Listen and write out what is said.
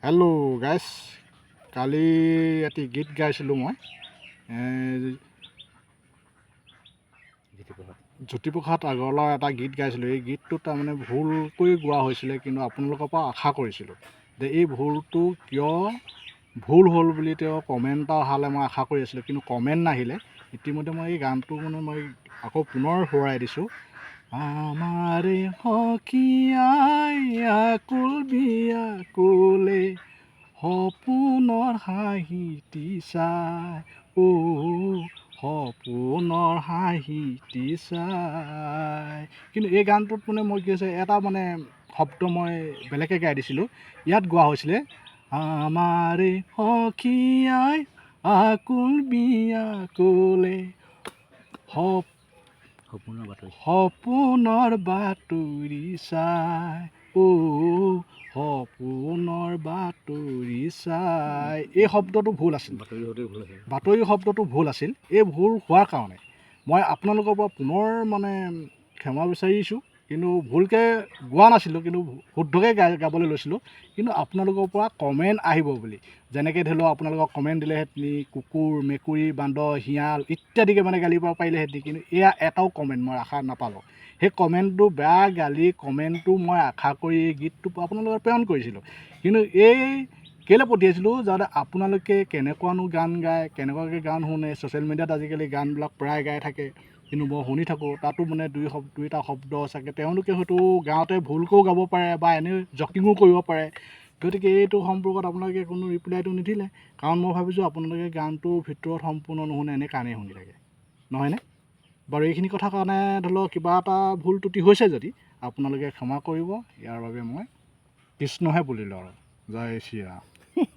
Hello' গাইছ, কালি এটি গীত গাইছিলোঁ মই জ্যোতিপ্ৰসাদ আগৰৱালাৰ এটা গীত গাইছিলোঁ। এই গীতটো তাৰমানে ভুলকৈ গোৱা হৈছিলে, কিন্তু আপোনালোকৰ পৰা আশা কৰিছিলোঁ যে এই ভুলটো কিয় ভুল হ'ল বুলি তেওঁ কমেণ্ট এটা অহালৈ মই আশা কৰি আছিলোঁ, কিন্তু কমেণ্ট নাহিলে। ইতিমধ্যে মই এই গানটো মই আকৌ পুনৰ সোঁৱৰাই দিছোঁ। আমাৰে সখীয়াই আকুল বিয়াকুলে সপোনৰ হাঁহিটি চাই, সপোনৰ হাঁহিটি চাই। কিন্তু এই গানটোত মই কি হৈছে, এটা শব্দ মই বেলেগকৈ গাই দিছিলোঁ। ইয়াত গোৱা হৈছিলে আমাৰে সখীয়াই আকুল বিয়াকুলে সপোনৰ বাতৰি চাই, সপোনৰ বাতৰি চাই। এই শব্দটো ভুল আছিল, বাতৰি শব্দটো ভুল আছিল। এই ভুল হোৱাৰ কাৰণে মই আপোনালোকৰ পৰা পুনৰ ক্ষমা বিচাৰিছোঁ। কিন্তু ভুলকৈ গোৱা নাছিলোঁ, কিন্তু শুদ্ধকৈ গাবলৈ লৈছিলোঁ। কিন্তু আপোনালোকৰ পৰা কমেণ্ট আহিব বুলি, যেনেকৈ ধৰি লওক আপোনালোকক কমেণ্ট দিলেহেঁতেনি কুকুৰ, মেকুৰী, বান্দৰ, শিয়াল ইত্যাদিকৈ গালি পাব পাৰিলেহেঁতেনি। কিন্তু এয়া এটাও কমেণ্ট মই আশা নাপালোঁ। সেই কমেণ্টটো, বেয়া গালি কমেণ্টটো মই আশা কৰি এই গীতটো আপোনালোকক প্ৰেৰণ কৰিছিলোঁ। কিন্তু এই কেলৈ পঠিয়াইছিলোঁ, যাতে আপোনালোকে কেনেকুৱানো গান গায়, কেনেকুৱাকৈ গান শুনে। ছ'চিয়েল মিডিয়াত আজিকালি গানবিলাক প্ৰায় গাই থাকে, কিন্তু মই শুনি থাকোঁ। তাতো দুই এটা শব্দ চাগে তেওঁলোকে হয়তো গাঁৱতে ভুলকৈও গাব পাৰে বা এনেই জকিঙো কৰিব পাৰে। গতিকে এইটো সম্পৰ্কত আপোনালোকে কোনো ৰিপ্লাইটো নিদিলে, কাৰণ মই ভাবিছোঁ আপোনালোকে গানটোৰ ভিতৰত সম্পূৰ্ণ নুশুনে, এনেই কাণেই শুনি থাকে, নহয়নে বাৰু? এইখিনি কথাৰ কাৰণে ধৰি লওক কিবা এটা ভুল ত্ৰুটি হৈছে যদি আপোনালোকে ক্ষমা কৰিব। ইয়াৰ বাবে মই কৃষ্ণহে বুলিলোঁ আৰু। জয় শ্ৰীৰাম।